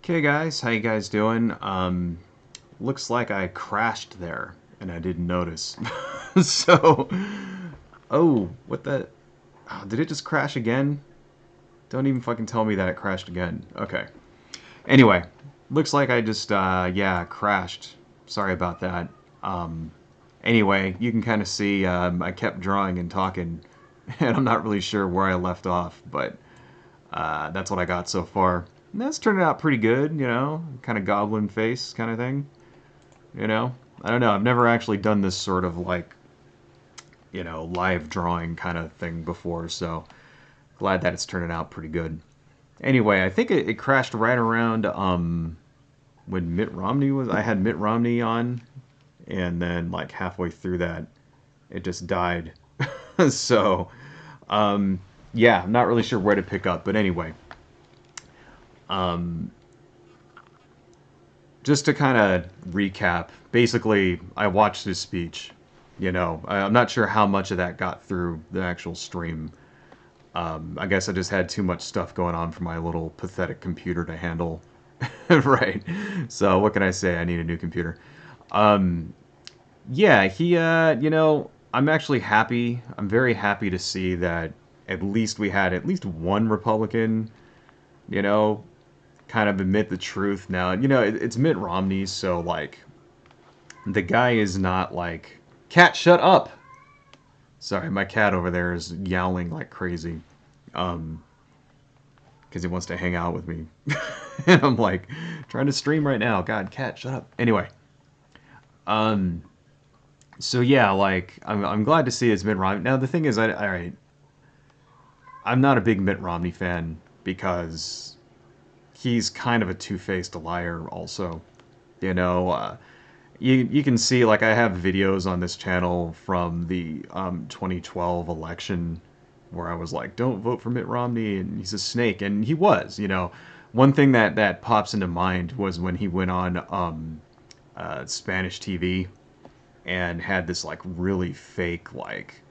Okay guys, how you guys doing? Looks like I crashed there and I didn't notice. So, oh, what the? Oh, did it just crash again? Don't even fucking tell me that it crashed again. Okay. Anyway, looks like I just, yeah, crashed. Sorry about that. Um, anyway, you can kind of see I kept drawing and talking, and I'm not really sure where I left off, but that's what I got so far. And that's turning out pretty good, kind of goblin face kind of thing, you know. I don't know. I've never actually done this sort of like, live drawing kind of thing before, so glad that it's turning out pretty good. Anyway, I think it crashed right around when Mitt Romney was. I had Mitt Romney on, and then like halfway through that, it just died. So, yeah, I'm not really sure where to pick up, but anyway, um, just to kind of recap, basically, I watched his speech. I'm not sure how much of that got through the actual stream. I guess I just had too much stuff going on for my little pathetic computer to handle. Right. So what can I say? I need a new computer. Um, yeah, I'm actually happy. I'm very happy to see that at least we had at least one Republican, you know, kind of admit the truth now. It's Mitt Romney, so like the guy is not like cat shut up. Sorry, my cat over there is yowling like crazy. Um because he wants to hang out with me. And I'm like trying to stream right now. God, cat, shut up. Anyway, um so yeah, like I'm glad to see it's Mitt Romney. Now the thing is, all right, I'm not a big Mitt Romney fan because he's kind of a two-faced liar also. You know, you can see like I have videos on this channel from the 2012 election where I was like, "Don't vote for Mitt Romney," and he's a snake, and he was. One thing that pops into mind was when he went on Spanish TV and had this like really fake like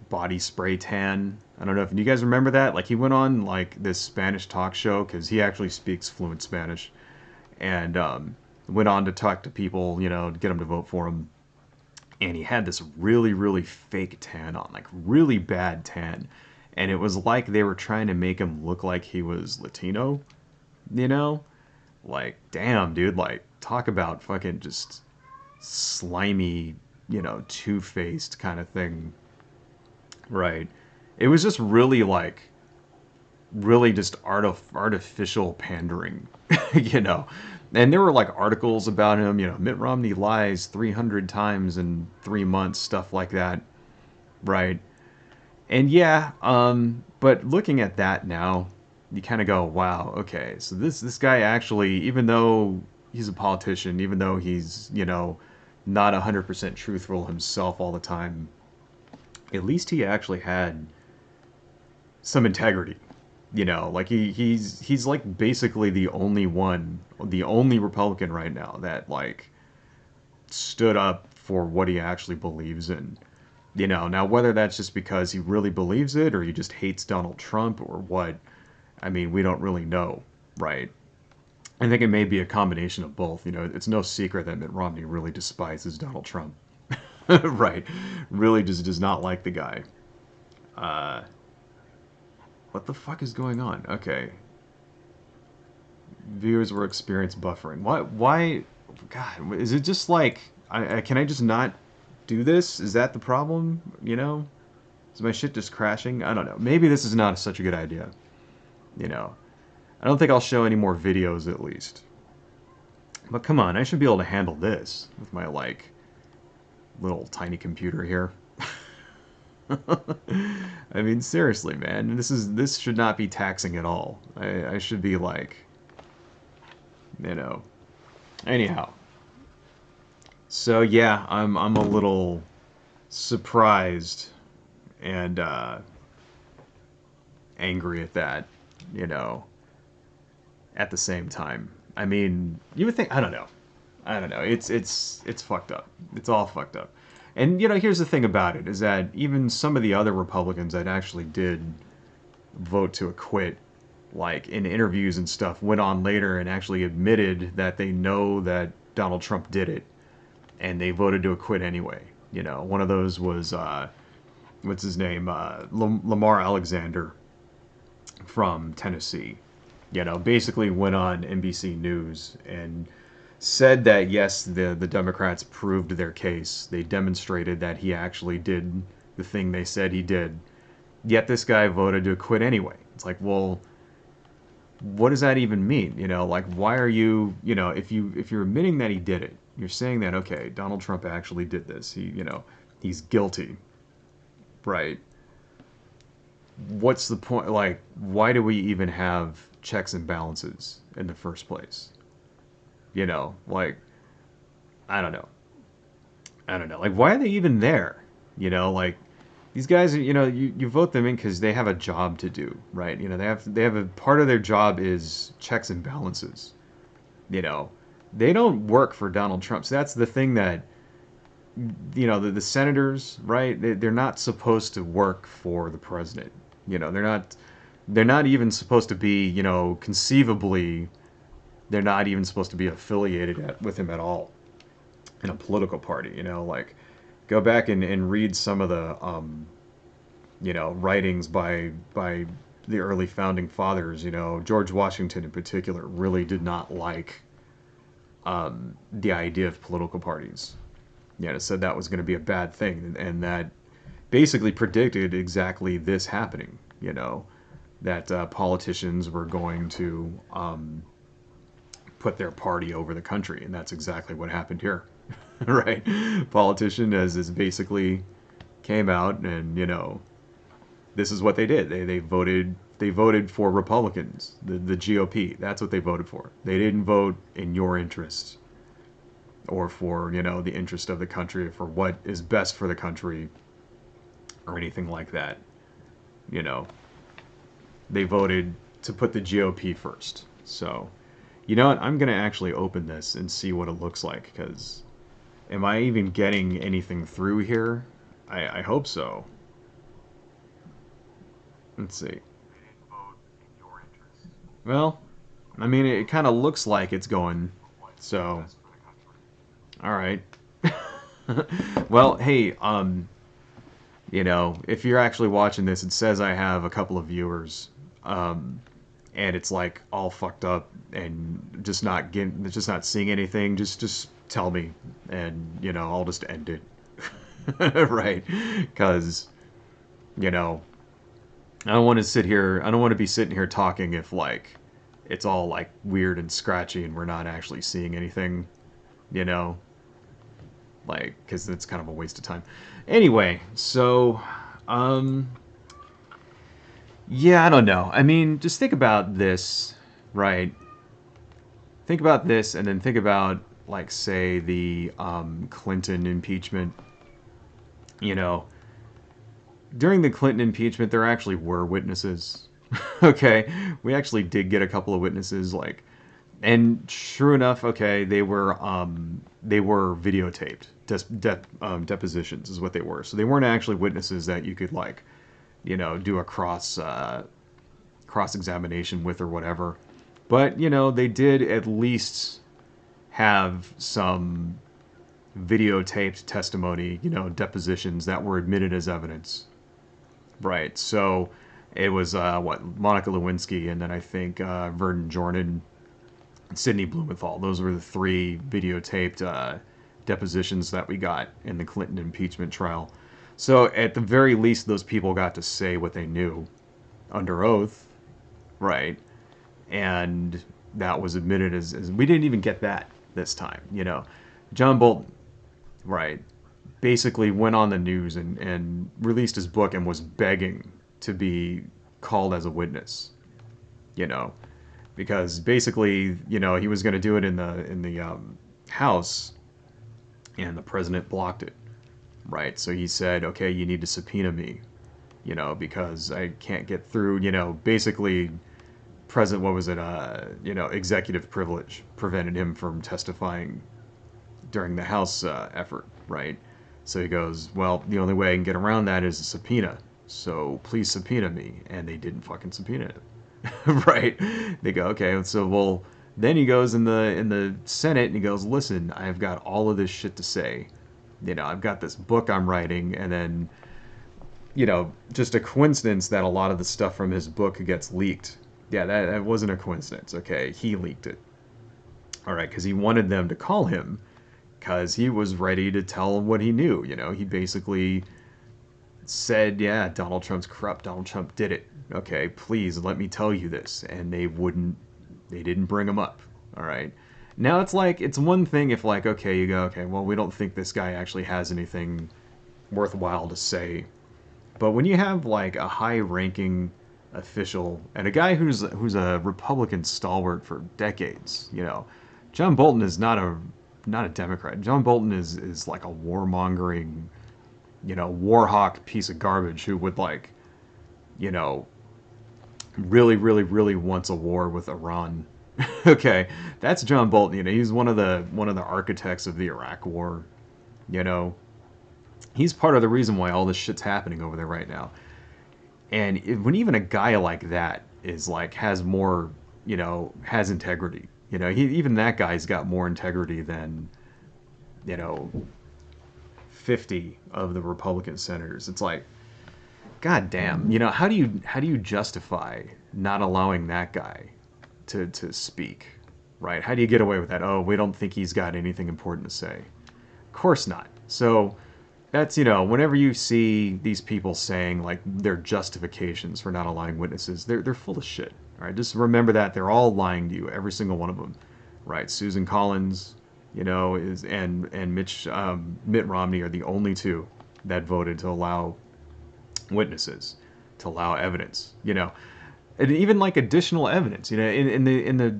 body spray tan. I don't know if you guys remember that. Like he went on like this Spanish talk show because he actually speaks fluent Spanish, and went on to talk to people, to get them to vote for him. And he had this really, really fake tan on, like really bad tan. And it was like they were trying to make him look like he was Latino, you know? Like, damn, dude, like, talk about fucking just slimy, two-faced kind of thing. Right. It was just really like really just artificial pandering, you know. And there were like articles about him, Mitt Romney lies 300 times in 3 months, stuff like that, right? And yeah, but looking at that now, you kind of go, wow, okay, so this guy actually, even though he's a politician, even though he's not 100% truthful himself all the time, at least he actually had some integrity. Like he's like basically the only Republican right now that like stood up for what he actually believes in. Now whether that's just because he really believes it or he just hates Donald Trump or what, I mean, we don't really know, right? I think it may be a combination of both. It's no secret that Mitt Romney really despises Donald Trump. Right. Really just does not like the guy. Uh, what the fuck is going on? Okay. Viewers will experience buffering. Why? God, is it just like can I just not do this? Is that the problem? Is my shit just crashing? I don't know. Maybe this is not such a good idea. You know, I don't think I'll show any more videos at least. But come on, I should be able to handle this with my like little tiny computer here. I mean, seriously, man, this should not be taxing at all. I should be like, you know. Anyhow, so yeah, I'm a little surprised and angry at that, you know, at the same time. I mean, you would think, I don't know. I don't know. It's fucked up. It's all fucked up. And here's the thing about it is that even some of the other Republicans that actually did vote to acquit, like in interviews and stuff, went on later and actually admitted that they know that Donald Trump did it, and they voted to acquit anyway. One of those was what's his name, Lamar Alexander from Tennessee. Basically went on NBC News and said that yes, the Democrats proved their case. They demonstrated that he actually did the thing they said he did. Yet this guy voted to acquit anyway. It's like, well, what does that even mean? Like, why are you, if you're admitting that he did it, you're saying that, okay, Donald Trump actually did this. He's guilty, right? What's the point? Like, why do we even have checks and balances in the first place? Like, I don't know. I don't know. Like, why are they even there? Like, these guys, you vote them in because they have a job to do, right? They have a part of their job is checks and balances. They don't work for Donald Trump. So that's the thing that, the senators, right? They're not supposed to work for the president. They're not even supposed to be, conceivably, they're not even supposed to be affiliated with him at all in a political party. Like, go back and read some of the writings by the early founding fathers. George Washington in particular really did not like the idea of political parties. Said that was going to be a bad thing, and that basically predicted exactly this happening. That politicians were going to put their party over the country, and that's exactly what happened here. Right? Politician as basically came out and this is what they did. They voted for Republicans, the GOP. That's what they voted for. They didn't vote in your interest or for the interest of the country, for what is best for the country or anything like that. They voted to put the GOP first. So you know what, I'm gonna actually open this and see what it looks like, because am I even getting anything through here? I hope so. Let's see. Well, I mean, it kind of looks like it's going, so, all right. Well, hey, if you're actually watching this, it says I have a couple of viewers, and it's like all fucked up and just not seeing anything. Just tell me, and I'll just end it. Right? Because I don't want to sit here. I don't want to be sitting here talking if like it's all like weird and scratchy and we're not actually seeing anything. You know, like, because it's kind of a waste of time. Anyway, so yeah, I don't know. I mean, just think about this, right? Think about this, and then think about, like, say, the Clinton impeachment. You know, during the Clinton impeachment, there actually were witnesses. Okay, we actually did get a couple of witnesses, like, and true enough, okay, they were videotaped. Depositions is what they were. So they weren't actually witnesses that you could, like, do a cross examination with or whatever. But they did at least have some videotaped testimony, depositions that were admitted as evidence. Right. So it was Monica Lewinsky, and then I think Vernon Jordan, and Sidney Blumenthal. Those were the three videotaped depositions that we got in the Clinton impeachment trial. So at the very least, those people got to say what they knew under oath, right? And that was admitted as we didn't even get that this time. John Bolton, right, basically went on the news and released his book and was begging to be called as a witness, because basically, he was going to do it in the House, and the president blocked it, right? So he said, okay, you need to subpoena me, because I can't get through, basically, what was it, executive privilege prevented him from testifying during the House effort, right? So he goes, well, the only way I can get around that is a subpoena. So please subpoena me. And they didn't fucking subpoena him. Right? They go, okay, so well, then he goes in the Senate and he goes, listen, I've got all of this shit to say. I've got this book I'm writing, and then just a coincidence that a lot of the stuff from his book gets leaked. Yeah, that wasn't a coincidence. Okay, he leaked it. All right, because he wanted them to call him because he was ready to tell them what he knew. He basically said, yeah, Donald Trump's corrupt. Donald Trump did it. Okay, please let me tell you this. And they didn't bring him up. All right. Now it's like, it's one thing if, like, okay, you go, okay, well, we don't think this guy actually has anything worthwhile to say. But when you have, like, a high ranking official and a guy who's a Republican stalwart for decades, John Bolton is not a Democrat. John Bolton is like a warmongering, war hawk piece of garbage who would like, you know, really, really, really wants a war with Iran. Okay, that's John Bolton. He's one of the architects of the Iraq War. You know, he's part of the reason why all this shit's happening over there right now. And when even a guy like that is like has more, has integrity. Even that guy's got more integrity than, you know, 50 of the Republican senators. It's like, god damn, how do you justify not allowing that guy to speak, right? How do you get away with that? Oh, we don't think he's got anything important to say. Of course not. So that's, whenever you see these people saying like their justifications for not allowing witnesses, they're full of shit. All right, just remember that they're all lying to you, every single one of them, right? Susan Collins, is and Mitt Romney are the only two that voted to allow witnesses, to allow evidence, and even like additional evidence. In the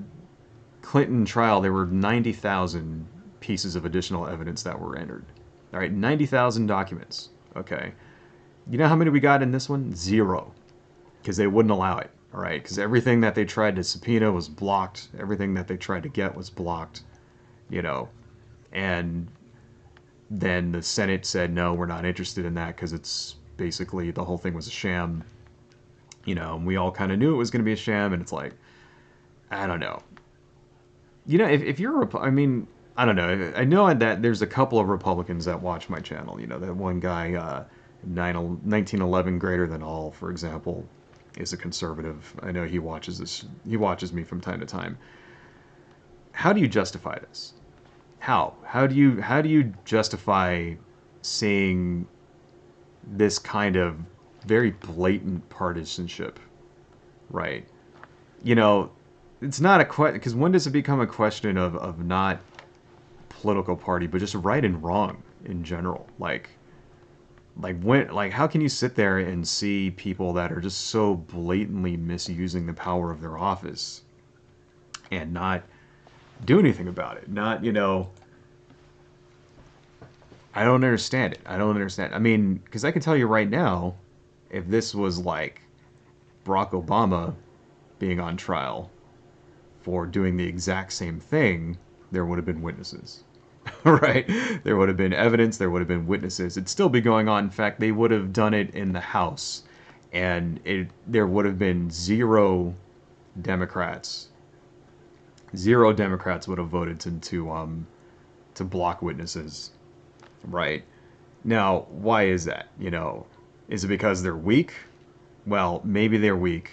Clinton trial, there were 90,000 pieces of additional evidence that were entered. All right, 90,000 documents. Okay, you know how many we got in this one? Zero, because they wouldn't allow it. All right, because everything that they tried to subpoena was blocked. Everything that they tried to get was blocked. You know, and then the Senate said, no, we're not interested in that because it's basically the whole thing was a sham. And we all kind of knew it was going to be a sham, and it's like, I don't know. If you're I mean, I don't know. I know that there's a couple of Republicans that watch my channel. That one guy, 1911 Greater Than All, for example, is a conservative. I know he watches this. He watches me from time to time. How do you justify this? How do you justify seeing this kind of very blatant partisanship, right? It's not a question, because when does it become a question of not political party, but just right and wrong in general? Like how can you sit there and see people that are just so blatantly misusing the power of their office and not do anything about it? Not, I don't understand it. I don't understand. I mean, because I can tell you right now, if this was like Barack Obama being on trial for doing the exact same thing, there would have been witnesses. Right? There would have been evidence, there would have been witnesses. It'd still be going on. In fact, they would have done it in the House, and there would have been Democrats. Zero Democrats would have voted to block witnesses. Right. Now, why is that? Is it because they're weak? Well, maybe they're weak.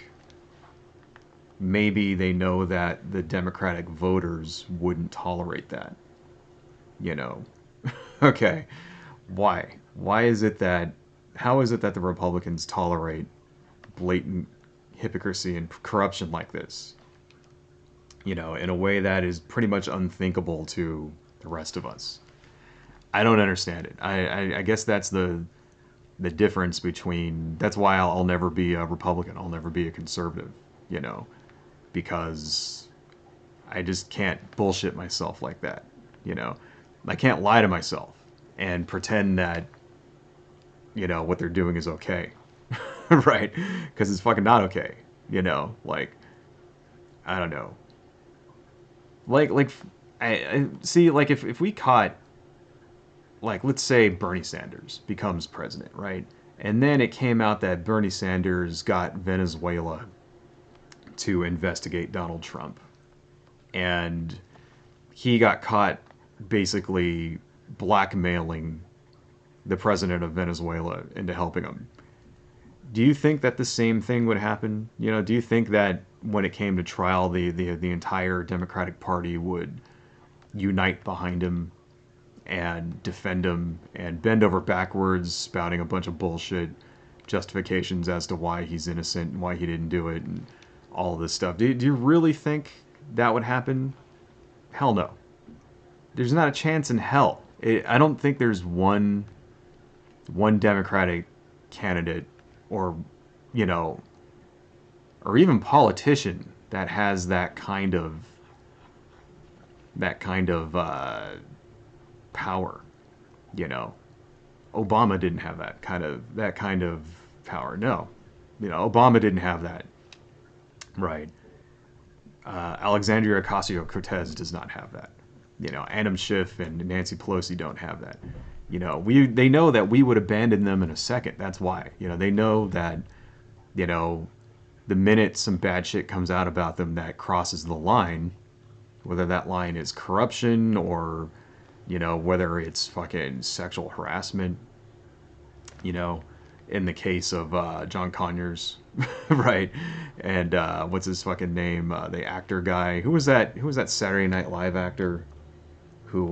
Maybe they know that the Democratic voters wouldn't tolerate that. You know. Okay. Why? Why is it that how is it that the Republicans tolerate blatant hypocrisy and corruption like this? In a way that is pretty much unthinkable to the rest of us. I don't understand it. I guess that's the difference between. That's why I'll never be a Republican. I'll never be a conservative. Because I just can't bullshit myself like that. I can't lie to myself and pretend that what they're doing is okay, right? Because it's fucking not okay. Like I don't know. Like I see. Like if we caught, like, let's say Bernie Sanders becomes president, right? And then it came out that Bernie Sanders got Venezuela to investigate Donald Trump. And he got caught basically blackmailing the president of Venezuela into helping him. Do you think that the same thing would happen? Do you think that when it came to trial, the entire Democratic Party would unite behind him and defend him and bend over backwards, spouting a bunch of bullshit justifications as to why he's innocent and why he didn't do it and all of this stuff? Do you really think that would happen? Hell no. There's not a chance in hell. I don't think there's one Democratic candidate or, you know, or even politician that has that kind of power. Obama didn't have that kind of power. No, Obama didn't have that. Right. Alexandria Ocasio-Cortez does not have that. Adam Schiff and Nancy Pelosi don't have that. They know that we would abandon them in a second. That's why. They know that, the minute some bad shit comes out about them that crosses the line, whether that line is corruption or, whether it's fucking sexual harassment, in the case of John Conyers, right? And what's his fucking name? The actor guy. Who was that? Who was that Saturday Night Live actor who,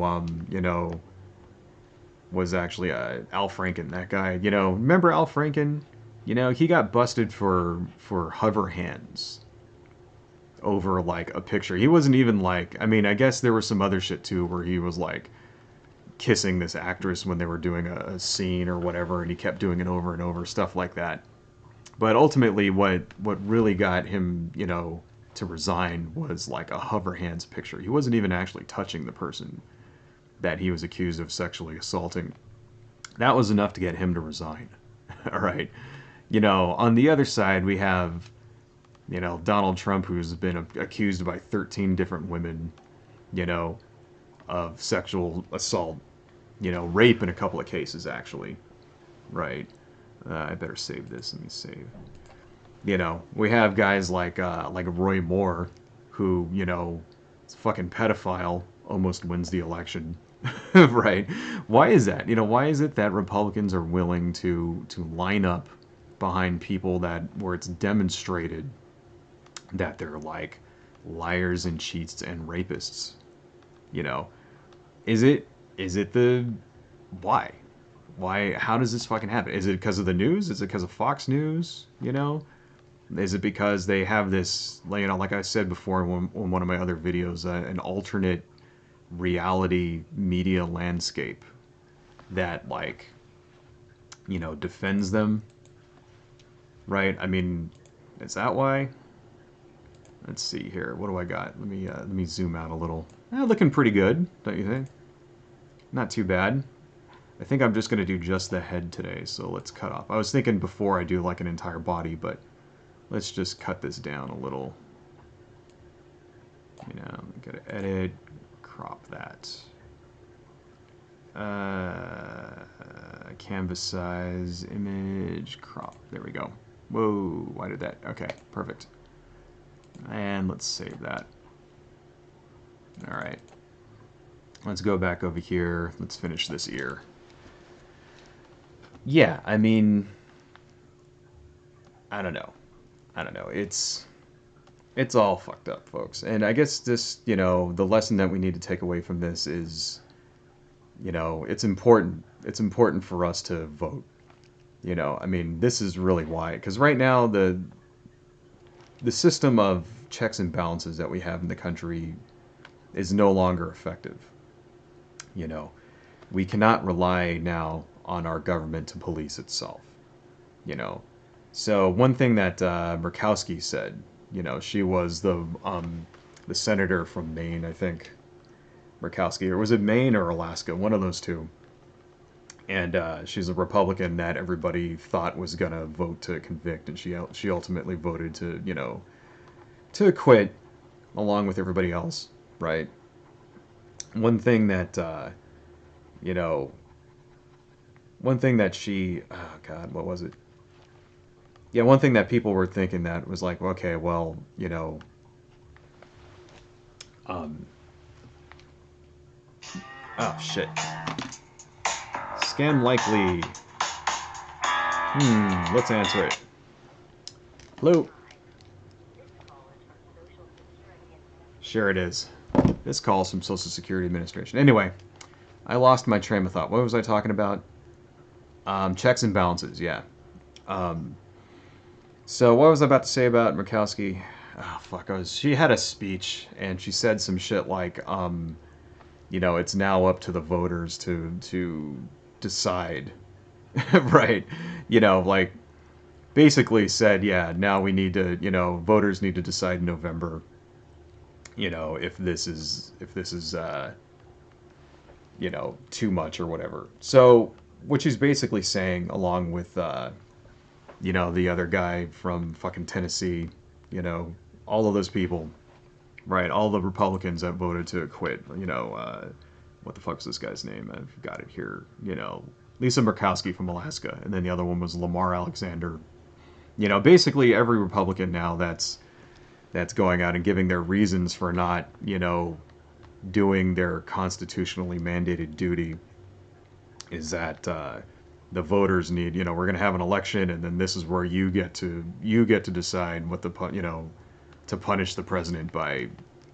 was actually Al Franken, that guy. Remember Al Franken? He got busted for hover hands over like a picture. He wasn't even like, I guess there was some other shit too where he was like kissing this actress when they were doing a scene or whatever, and he kept doing it over and over, stuff like that. But ultimately what really got him, to resign was like a hover hands picture. He wasn't even actually touching the person that he was accused of sexually assaulting. That was enough to get him to resign. All right. On the other side, we have, Donald Trump, who's been accused by 13 different women, of sexual assault, rape in a couple of cases, actually. Right. I better save this. Let me save. We have guys like Roy Moore, who, is a fucking pedophile, almost wins the election. Right. Why is that? Why is it that Republicans are willing to line up behind people where it's demonstrated that they're like liars and cheats and rapists? Is it the why? How does this fucking happen? Is it because of the news? Is it because of Fox News? Is it because they have this, like I said before in one of my other videos, an alternate reality media landscape that defends them, right? Is that why? Let's see here. What do I got? Let me zoom out a little. Looking pretty good, don't you think? Not too bad. I think I'm just gonna do just the head today, so let's cut off. I was thinking before I do like an entire body, but let's just cut this down a little. Go to edit, crop that. Canvas size, image, crop. There we go. Whoa, why did that? Okay, perfect. And let's save that. All right. Let's go back over here. Let's finish this ear. Yeah, I don't know. It's all fucked up, folks. And I guess this, the lesson that we need to take away from this is, it's important. It's important for us to vote. This is really why. Because right now, the system of checks and balances that we have in the country is no longer effective. We cannot rely now on our government to police itself. So one thing that Murkowski said, she was the senator from Maine, I think. Murkowski, or was it Maine or Alaska? One of those two. And she's a Republican that everybody thought was gonna vote to convict, and she ultimately voted to to acquit, along with everybody else, right? One thing that one thing that she, oh God, what was it? Yeah, one thing that people were thinking that was like, okay, well, um, oh shit, scam likely. Let's answer it. Hello. Sure it is. This call's from Social Security Administration. Anyway, I lost my train of thought. What was I talking about? Checks and balances. Yeah. Um, so what was I about to say about Murkowski? Oh fuck! She had a speech and she said some shit like, it's now up to the voters to decide, right? Like basically said, yeah, now we need to, voters need to decide in November, if this is too much or whatever. So what she's basically saying, along with the other guy from fucking Tennessee, you know, all of those people, right? All the Republicans that voted to acquit, what the fuck's this guy's name? I've got it here. Lisa Murkowski from Alaska, and then the other one was Lamar Alexander. Basically every Republican now that's going out and giving their reasons for not, doing their constitutionally mandated duty is that the voters need, we're going to have an election, and then this is where you get to decide what to punish the president by,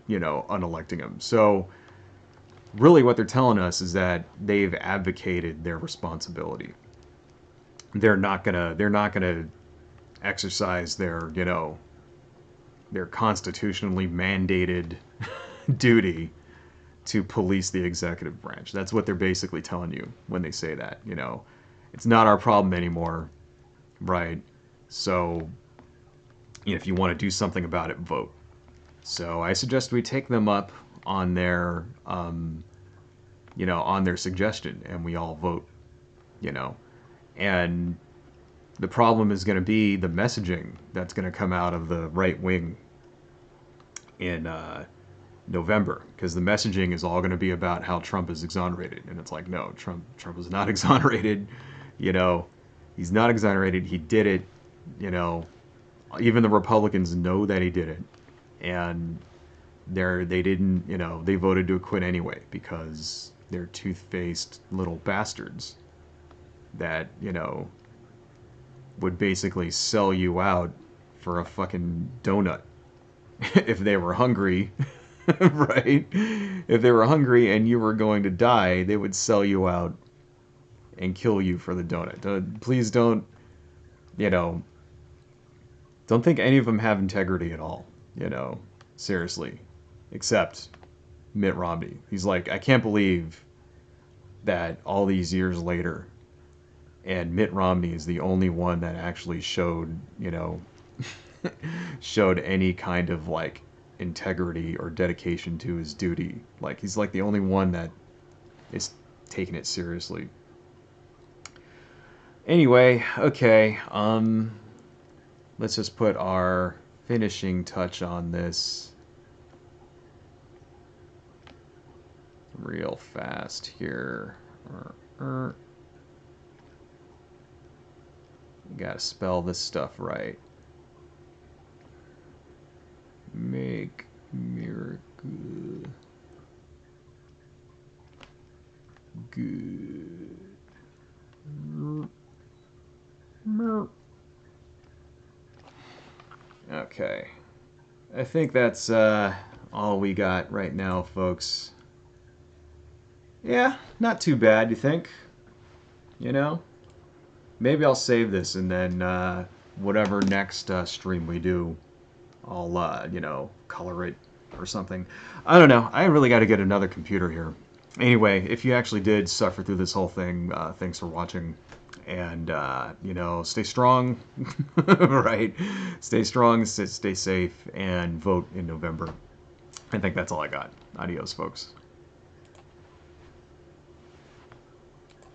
unelecting him. So really what they're telling us is that they've abdicated their responsibility. They're not gonna exercise their constitutionally mandated duty to police the executive branch. That's what they're basically telling you when they say that. It's not our problem anymore, right? So if you want to do something about it, vote. So I suggest we take them up on their suggestion, and we all vote. You know, and the problem is going to be the messaging that's going to come out of the right wing in November, because the messaging is all going to be about how Trump is exonerated, and it's like, no, Trump is not exonerated. You know, he's not exonerated. He did it. You know, even the Republicans know that he did it, and they didn't. They voted to acquit anyway because they're tooth-faced little bastards that would basically sell you out for a fucking donut if they were hungry. Right? If they were hungry and you were going to die, they would sell you out and kill you for the donut. Please you know, don't think any of them have integrity at all. Seriously. Except Mitt Romney. He's like, I can't believe that all these years later, and Mitt Romney is the only one that actually showed any kind of like integrity or dedication to his duty. Like, he's like the only one that is taking it seriously. Anyway, okay, let's just put our finishing touch on this real fast here. Gotta spell this stuff right. Make America good. Okay. I think that's all we got right now, folks. Yeah, not too bad, you think? You know? Maybe I'll save this, and then whatever next stream we do, I'll, color it or something. I don't know. I really got to get another computer here. Anyway, if you actually did suffer through this whole thing, thanks for watching. And, stay strong, right? Stay strong, stay safe, and vote in November. I think that's all I got. Adios, folks.